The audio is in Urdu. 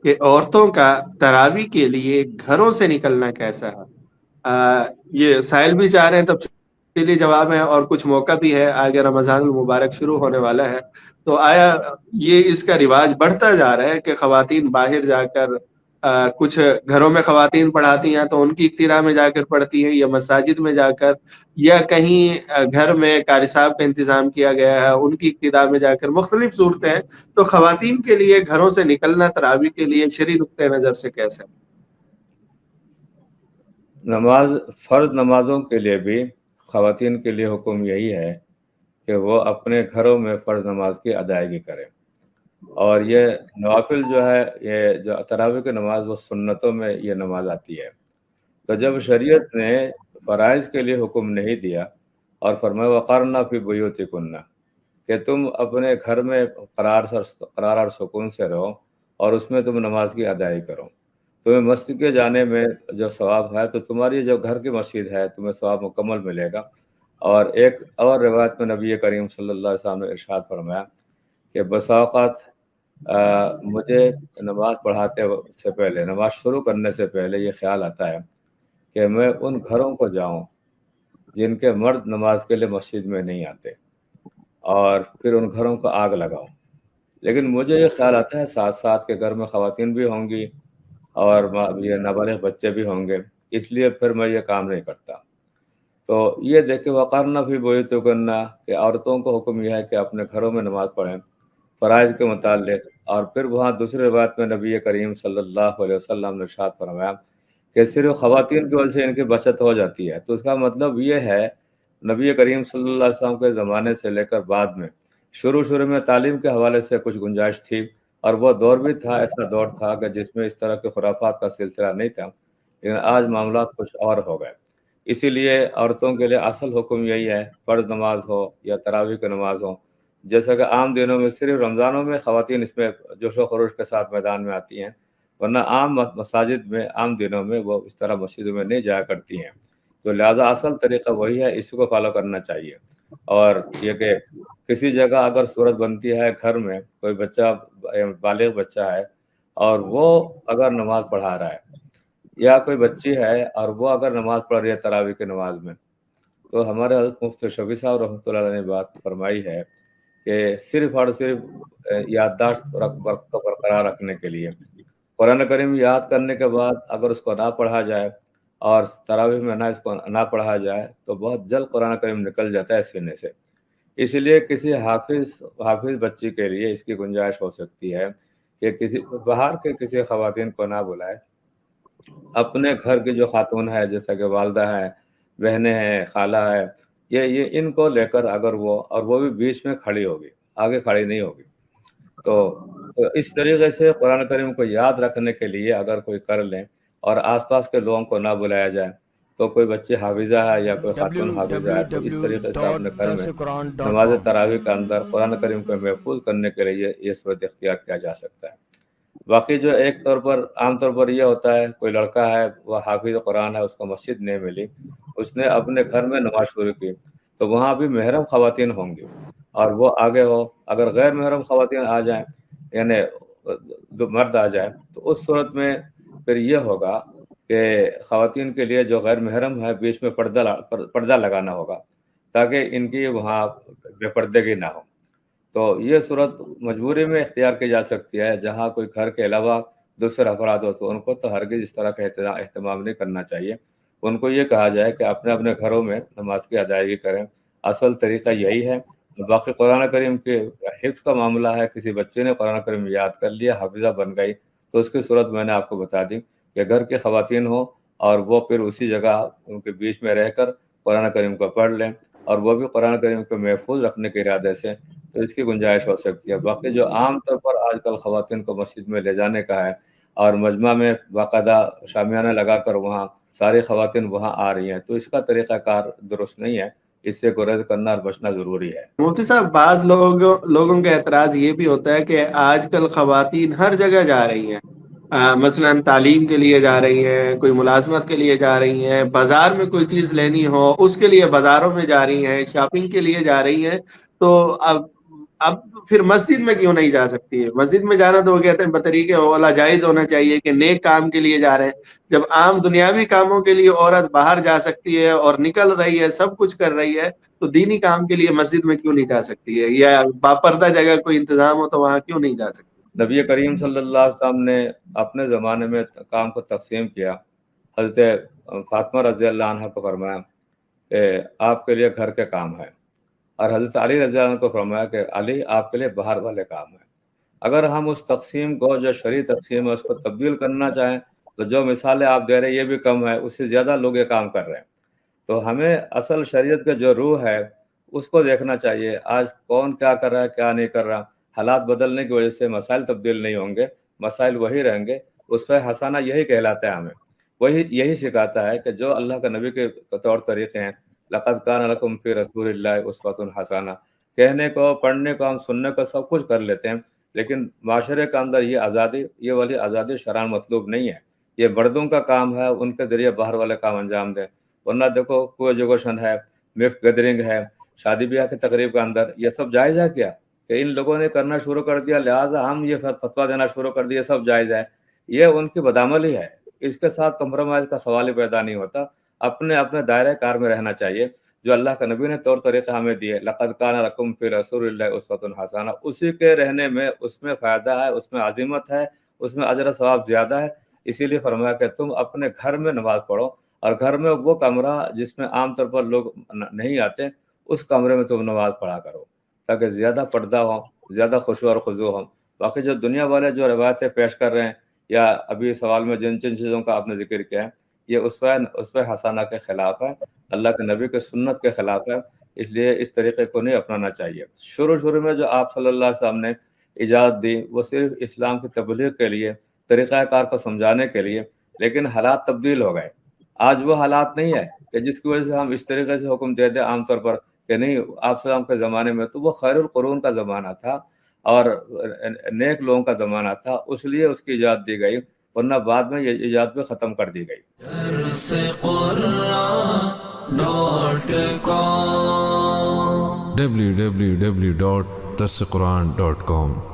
کہ عورتوں کا تراویح کے لیے گھروں سے نکلنا کیسا ہے؟ یہ سائل بھی چاہ رہے ہیں، تفصیلی جواب ہے اور کچھ موقع بھی ہے، آگے رمضان المبارک شروع ہونے والا ہے، تو آیا یہ اس کا رواج بڑھتا جا رہا ہے کہ خواتین باہر جا کر کچھ گھروں میں خواتین پڑھاتی ہیں تو ان کی اقتداء میں جا کر پڑھتی ہیں، یا مساجد میں جا کر، یا کہیں گھر میں قاری صاحب کا انتظام کیا گیا ہے ان کی اقتداء میں جا کر، مختلف صورتیں ہیں، تو خواتین کے لیے گھروں سے نکلنا تراویح کے لیے شرعی نقطۂ نظر سے کیسے؟ فرض نمازوں کے لیے بھی خواتین کے لیے حکم یہی ہے کہ وہ اپنے گھروں میں فرض نماز کی ادائیگی کریں، اور یہ نوافل جو ہے، یہ جو تراویح کی نماز، وہ سنتوں میں یہ نماز آتی ہے۔ تو جب شریعت نے فرائض کے لیے حکم نہیں دیا اور فرمایا وقرنا فی بیوتکن، کہ تم اپنے گھر میں قرار اور سکون سے رہو اور اس میں تم نماز کی ادائیگی کرو، تمہیں مسجد کے جانے میں جو ثواب ہے تو تمہاری جو گھر کی مسجد ہے تمہیں ثواب مکمل ملے گا۔ اور ایک اور روایت میں نبی کریم صلی اللہ علیہ وسلم نے ارشاد فرمایا کہ بسا اوقات مجھے نماز پڑھاتے سے پہلے، نماز شروع کرنے سے پہلے یہ خیال آتا ہے کہ میں ان گھروں کو جاؤں جن کے مرد نماز کے لیے مسجد میں نہیں آتے، اور پھر ان گھروں کو آگ لگاؤں۔ لیکن مجھے یہ خیال آتا ہے ساتھ ساتھ کے گھر میں خواتین بھی ہوں گی اور یہ نابالغ بچے بھی ہوں گے، اس لیے پھر میں یہ کام نہیں کرتا۔ تو یہ دیکھیں وقارنہ فی بیوتکن، کہ عورتوں کو حکم یہ ہے کہ اپنے گھروں میں نماز پڑھیں فرائض کے متعلق۔ اور پھر وہاں دوسری روایت میں نبی کریم صلی اللہ علیہ وسلم نے ارشاد فرمایا کہ صرف خواتین کی وجہ سے ان کی بچت ہو جاتی ہے۔ تو اس کا مطلب یہ ہے نبی کریم صلی اللہ علیہ وسلم کے زمانے سے لے کر بعد میں شروع میں تعلیم کے حوالے سے کچھ گنجائش تھی، اور وہ دور بھی تھا، ایسا دور تھا کہ جس میں اس طرح کے خرافات کا سلسلہ نہیں تھا، لیکن آج معاملات کچھ اور ہو گئے۔ اسی لیے عورتوں کے لیے اصل حکم یہی ہے، فرض نماز ہو یا تراویح کی نماز ہو، جیسا کہ عام دنوں میں صرف رمضانوں میں خواتین اس میں جوش و خروش کے ساتھ میدان میں آتی ہیں، ورنہ عام مساجد میں عام دنوں میں وہ اس طرح مسجدوں میں نہیں جایا کرتی ہیں۔ تو لہٰذا اصل طریقہ وہی ہے، اسی کو فالو کرنا چاہیے۔ اور یہ کہ کسی جگہ اگر صورت بنتی ہے گھر میں کوئی بچہ، بالغ بچہ ہے، اور وہ اگر نماز پڑھا رہا ہے، یا کوئی بچی ہے اور وہ اگر نماز پڑھ رہی ہے تراویح کی نماز میں، تو ہمارے حضرت مفتی شفیع صاحب رحمۃ اللہ علیہ نے بات فرمائی ہے کہ صرف اور صرف یادداشت کو برقرار رکھنے کے لیے قرآن کریم یاد کرنے کے بعد اگر اس کو نہ پڑھا جائے اور تراویح میں اس کو نہ پڑھا جائے تو بہت جلد قرآن کریم نکل جاتا ہے سینے سے۔ اسی لیے کسی حافظ بچی کے لیے اس کی گنجائش ہو سکتی ہے کہ کسی باہر کے کسی خواتین کو نہ بلائے، اپنے گھر کی جو خاتون ہے جیسا کہ والدہ ہے، بہنیں ہیں، خالہ ہے، یہ ان کو لے کر اگر وہ بھی بیچ میں کھڑی ہوگی، آگے کھڑی نہیں ہوگی، تو اس طریقے سے قرآن کریم کو یاد رکھنے کے لیے اگر کوئی کر لیں اور آس پاس کے لوگوں کو نہ بلایا جائے، تو کوئی بچی حافظہ ہے یا کوئی خاتون حافظہ ہے تو اس طریقے سے اپنے گھر میں نماز تراویح کے اندر قرآن کریم کو محفوظ کرنے کے لیے یہ صورت اختیار کیا جا سکتا ہے۔ باقی جو ایک طور پر عام طور پر یہ ہوتا ہے، کوئی لڑکا ہے وہ حافظ قرآن ہے، اس کو مسجد نہیں ملی، اس نے اپنے گھر میں نماز شروع کی، تو وہاں بھی محرم خواتین ہوں گی اور وہ آگے ہو۔ اگر غیر محرم خواتین آ جائیں، یعنی مرد آ جائے، تو اس صورت میں پھر یہ ہوگا کہ خواتین کے لیے جو غیر محرم ہے بیچ میں پردہ لگانا ہوگا تاکہ ان کی وہاں بے پردگی نہ ہو۔ تو یہ صورت مجبوری میں اختیار کی جا سکتی ہے، جہاں کوئی گھر کے علاوہ دوسرے افراد ہو تو ان کو تو ہرگز اس طرح کا اہتمام نہیں کرنا چاہیے۔ ان کو یہ کہا جائے کہ اپنے اپنے گھروں میں نماز کی ادائیگی کریں، اصل طریقہ یہی ہے۔ باقی قرآن کریم کے حفظ کا معاملہ ہے، کسی بچے نے قرآن کریم یاد کر لیا، حافظہ بن گئی، تو اس کی صورت میں نے آپ کو بتا دی کہ گھر کے خواتین ہوں اور وہ پھر اسی جگہ ان کے بیچ میں رہ کر قرآن کریم کو پڑھ لیں، اور وہ بھی قرآن کریم کو محفوظ رکھنے کے ارادے سے، تو اس کی گنجائش ہو سکتی ہے۔ باقی جو عام طور پر آج کل خواتین کو مسجد میں لے جانے کا ہے اور مجمع میں باقاعدہ شامیانہ لگا کر وہاں ساری خواتین وہاں آ رہی ہیں، تو اس کا طریقہ کار درست نہیں ہے، اس سے گریز کرنا اور بچنا ضروری ہے۔ مفتی صاحب، بعض لوگوں کا اعتراض یہ بھی ہوتا ہے کہ آج کل خواتین ہر جگہ جا رہی ہیں، مثلا تعلیم کے لیے جا رہی ہیں، کوئی ملازمت کے لیے جا رہی ہیں، بازار میں کوئی چیز لینی ہو اس کے لیے بازاروں میں جا رہی ہیں، شاپنگ کے لیے جا رہی ہیں، تو اب اب پھر مسجد میں کیوں نہیں جا سکتی ہے؟ مسجد میں جانا تو وہ کہتے ہیں بطریقے اولا جائز ہونا چاہیے کہ نیک کام کے لیے جا رہے ہیں. جب عام دنیاوی کاموں کے لیے عورت باہر جا سکتی ہے اور نکل رہی ہے، سب کچھ کر رہی ہے، تو دینی کام کے لیے مسجد میں کیوں نہیں جا سکتی ہے؟ یا باپردہ جگہ کوئی انتظام ہو تو وہاں کیوں نہیں جا سکتی؟ نبی کریم صلی اللہ علیہ وسلم نے اپنے زمانے میں کام کو تقسیم کیا. حضرت فاطمہ رضی اللہ عنہ کو فرمایا کہ آپ کے لیے گھر کے کام ہے، اور حضرت علی رضی اللہ عنہ کو فرمایا کہ علی آپ کے لیے باہر والے کام ہیں. اگر ہم اس تقسیم کو جو شرعی تقسیم ہے اس کو تبدیل کرنا چاہیں تو جو مثالیں آپ دے رہے ہیں یہ بھی کم ہے، اس سے زیادہ لوگ یہ کام کر رہے ہیں. تو ہمیں اصل شریعت کا جو روح ہے اس کو دیکھنا چاہیے. آج کون کیا کر رہا ہے کیا نہیں کر رہا، حالات بدلنے کی وجہ سے مسائل تبدیل نہیں ہوں گے، مسائل وہی رہیں گے. اس پہ حسانہ یہی کہلاتا ہے، ہمیں وہی یہی سکھاتا ہے کہ جو اللہ کا نبی کے طور طریقے ہیں، لقد کان لکم فی رسول اللہ اسوۃ حسنہ، کہنے کو پڑھنے کو ہم سننے کو سب کچھ کر لیتے ہیں، لیکن معاشرے کے اندر یہ آزادی، یہ والی آزادی شرعاً مطلوب نہیں ہے. یہ مردوں کا کام ہے، ان کے ذریعے باہر والے کام انجام دیں. ورنہ دیکھو کو ایجوکیشن ہے، مکس گیدرنگ ہے، شادی بیاہ کی تقریب کے اندر یہ سب جائز ہے کیا؟ کہ ان لوگوں نے کرنا شروع کر دیا لہٰذا ہم یہ فتویٰ دینا شروع کر دیا سب جائز ہے. یہ ان کی بدعملی ہے، اس کے ساتھ کمپرومائز کا سوال ہی پیدا نہیں ہوتا. اپنے اپنے دائرۂ کار میں رہنا چاہیے. جو اللہ کے نبی نے طور طریقہ ہمیں دیے، لقد کان لکم فی رسول اللہ اسوۃ حسنہ، اسی کے رہنے میں اس میں فائدہ ہے، اس میں عظمت ہے، اس میں اجر و ثواب زیادہ ہے. اسی لیے فرمایا کہ تم اپنے گھر میں نماز پڑھو، اور گھر میں وہ کمرہ جس میں عام طور پر لوگ نہیں آتے اس کمرے میں تم نماز پڑھا کرو، تاکہ زیادہ پردہ ہو، زیادہ خشوع اور خضوع ہو. باقی جو دنیا والے جو روایتیں پیش کر رہے ہیں، یا ابھی سوال میں جن چیزوں کا آپ نے ذکر کیا ہے، یہ اس پہ حسانہ کے خلاف ہے، اللہ کے نبی کے سنت کے خلاف ہے. اس لیے اس طریقے کو نہیں اپنانا چاہیے. شروع میں جو آپ صلی اللہ علیہ وسلم نے اجازت دی وہ صرف اسلام کی تبلیغ کے لیے، طریقہ کار کو سمجھانے کے لیے، لیکن حالات تبدیل ہو گئے. آج وہ حالات نہیں ہے کہ جس کی وجہ سے ہم اس طریقے سے حکم دے دیں عام طور پر کہ نہیں. آپ صلی اللہ علیہ وسلم کے زمانے میں تو وہ خیر القرون کا زمانہ تھا اور نیک لوگوں کا زمانہ تھا، اس لیے اس کی اجازت دی گئی، ورنہ بعد میں یہ اجازت بھی ختم کر دی گئی. www.darsequran.com